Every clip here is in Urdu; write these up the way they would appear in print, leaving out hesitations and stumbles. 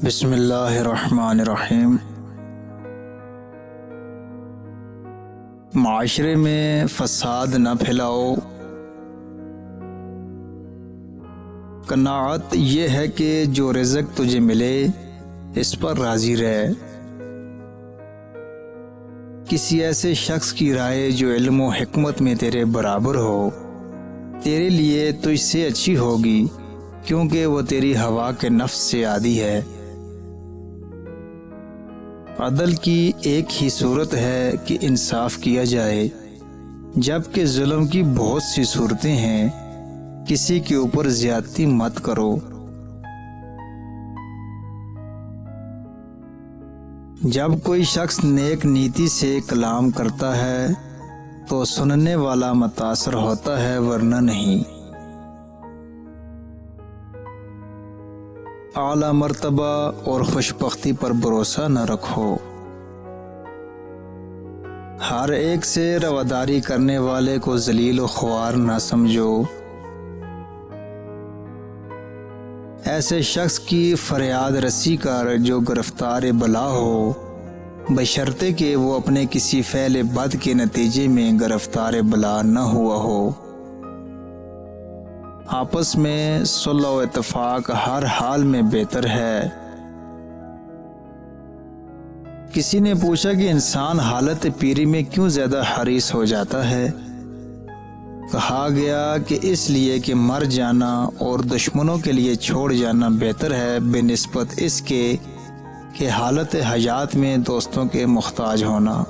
بسم اللہ الرحمن الرحیم۔ معاشرے میں فساد نہ پھیلاؤ۔ قناعت یہ ہے کہ جو رزق تجھے ملے اس پر راضی رہ۔ کسی ایسے شخص کی رائے جو علم و حکمت میں تیرے برابر ہو تیرے لیے تجھ سے اچھی ہوگی، کیونکہ وہ تیری ہوا کے نفس سے عادی ہے۔ عدل کی ایک ہی صورت ہے کہ انصاف کیا جائے، جبکہ ظلم کی بہت سی صورتیں ہیں۔ کسی کے اوپر زیادتی مت کرو۔ جب کوئی شخص نیک نیتی سے کلام کرتا ہے تو سننے والا متاثر ہوتا ہے، ورنہ نہیں۔ اعلیٰ مرتبہ اور خوش بختی پر بھروسہ نہ رکھو۔ ہر ایک سے رواداری کرنے والے کو ذلیل و خوار نہ سمجھو۔ ایسے شخص کی فریاد رسی کر جو گرفتار بلا ہو، بشرطے کہ وہ اپنے کسی فعل بد کے نتیجے میں گرفتار بلا نہ ہوا ہو۔ آپس میں صلح و اتفاق ہر حال میں بہتر ہے۔ کسی نے پوچھا کہ انسان حالت پیری میں کیوں زیادہ حریص ہو جاتا ہے؟ کہا گیا کہ اس لیے کہ مر جانا اور دشمنوں کے لیے چھوڑ جانا بہتر ہے بنسبت اس کے کہ حالت حیات میں دوستوں کے محتاج ہونا۔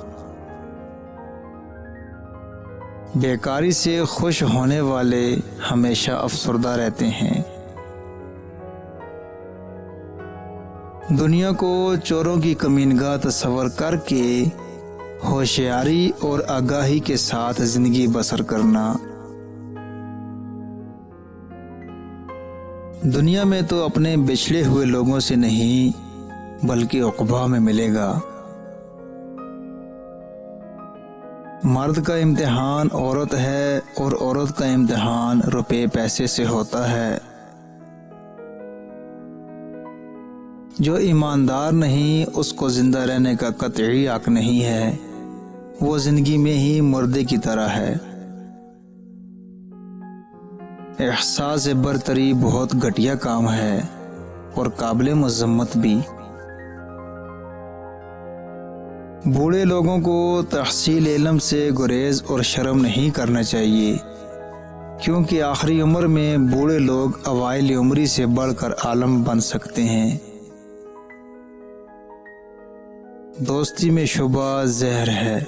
بیکاری سے خوش ہونے والے ہمیشہ افسردہ رہتے ہیں۔ دنیا کو چوروں کی کمینگاہ تصور کر کے ہوشیاری اور آگاہی کے ساتھ زندگی بسر کرنا۔ دنیا میں تو اپنے بچھڑے ہوئے لوگوں سے نہیں بلکہ عقبہ میں ملے گا۔ مرد کا امتحان عورت ہے اور عورت کا امتحان روپے پیسے سے ہوتا ہے۔ جو ایماندار نہیں اس کو زندہ رہنے کا قطعی حق نہیں ہے، وہ زندگی میں ہی مردے کی طرح ہے۔ احساس برتری بہت گھٹیا کام ہے اور قابل مذمت بھی۔ بوڑھے لوگوں کو تحصیل علم سے گریز اور شرم نہیں کرنا چاہیے، کیونکہ آخری عمر میں بوڑھے لوگ اوائل عمری سے بڑھ کر عالم بن سکتے ہیں۔ دوستی میں شبہ زہر ہے۔